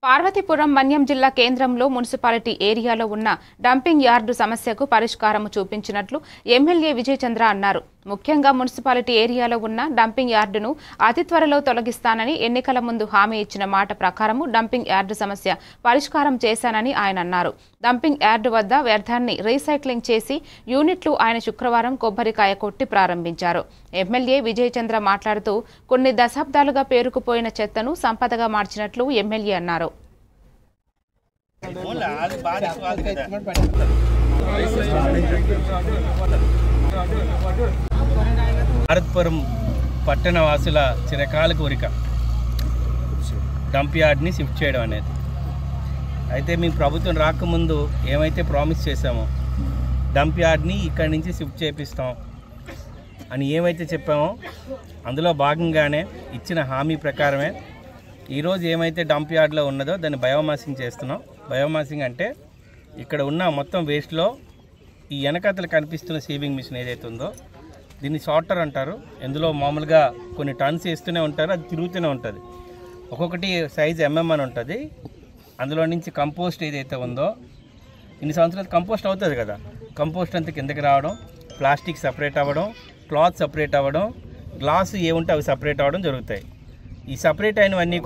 పార్వతీపురం మన్యం జిల్లా కేంద్రంలో మున్సిపాలిటీ ఏరియాలో ఉన్న డంపింగ్ యార్డు సమస్యకు పరిష్కారం చూపించినట్లు ఎమ్మెల్యే విజయ్ చంద్ర అన్నారు. ముఖ్యంగా మున్సిపాలిటీ ఏరియాలో ఉన్న డంపింగ్ యార్డును అతి త్వరలో తొలగిస్తానని ఎన్నికల ముందు హామీ ఇచ్చిన మాట ప్రకారం డంపింగ్ యార్డు సమస్య పరిష్కారం చేశానని ఆయన అన్నారు. డంపింగ్ యార్డు వద్ద వ్యర్థాన్ని రీసైక్లింగ్ చేసి యూనిట్లు ఆయన శుక్రవారం కొబ్బరికాయ కొట్టి ప్రారంభించారు. ఎమ్మెల్యే విజయ్ చంద్ర మాట్లాడుతూ కొన్ని దశాబ్దాలుగా పేరుకుపోయిన చెత్తను సంపదగా మార్చినట్లు ఎమ్మెల్యే అన్నారు. భారత్పురం పట్టణ వాసుల చిరకాల కోరిక డంప్ యార్డ్ని షిఫ్ట్ చేయడం అనేది. అయితే మేము ప్రభుత్వం రాకముందు ఏమైతే ప్రామిస్ చేసామో డంప్ యార్డ్ని ఇక్కడి నుంచి షిఫ్ట్ చేపిస్తాం అని ఏమైతే చెప్పామో అందులో భాగంగానే ఇచ్చిన హామీ ప్రకారమే ఈరోజు ఏమైతే డంప్ యార్డ్లో ఉన్నదో దాన్ని బయోమాసింగ్ చేస్తున్నాం. బయోమాసింగ్ అంటే ఇక్కడ ఉన్న మొత్తం వేస్ట్లో ఈ వెనకతలు కనిపిస్తున్న సీవింగ్ మిషన్ ఏదైతే ఉందో దీన్ని షార్టర్ అంటారు. ఇందులో మామూలుగా కొన్ని టన్స్ వేస్తూనే ఉంటారు, అది తిరుగుతూనే ఉంటుంది. ఒక్కొక్కటి సైజ్ అని ఉంటుంది. అందులో నుంచి కంపోస్ట్ ఏదైతే ఉందో ఇన్ని సంవత్సరాలు కంపోస్ట్ అవుతుంది కదా, కంపోస్ట్ అంతా కిందకి రావడం, ప్లాస్టిక్ సపరేట్ అవ్వడం, క్లాత్ సపరేట్ అవ్వడం, గ్లాసు ఏముంటే అవి సపరేట్ అవ్వడం జరుగుతాయి. ఈ సపరేట్ అయినవన్నీ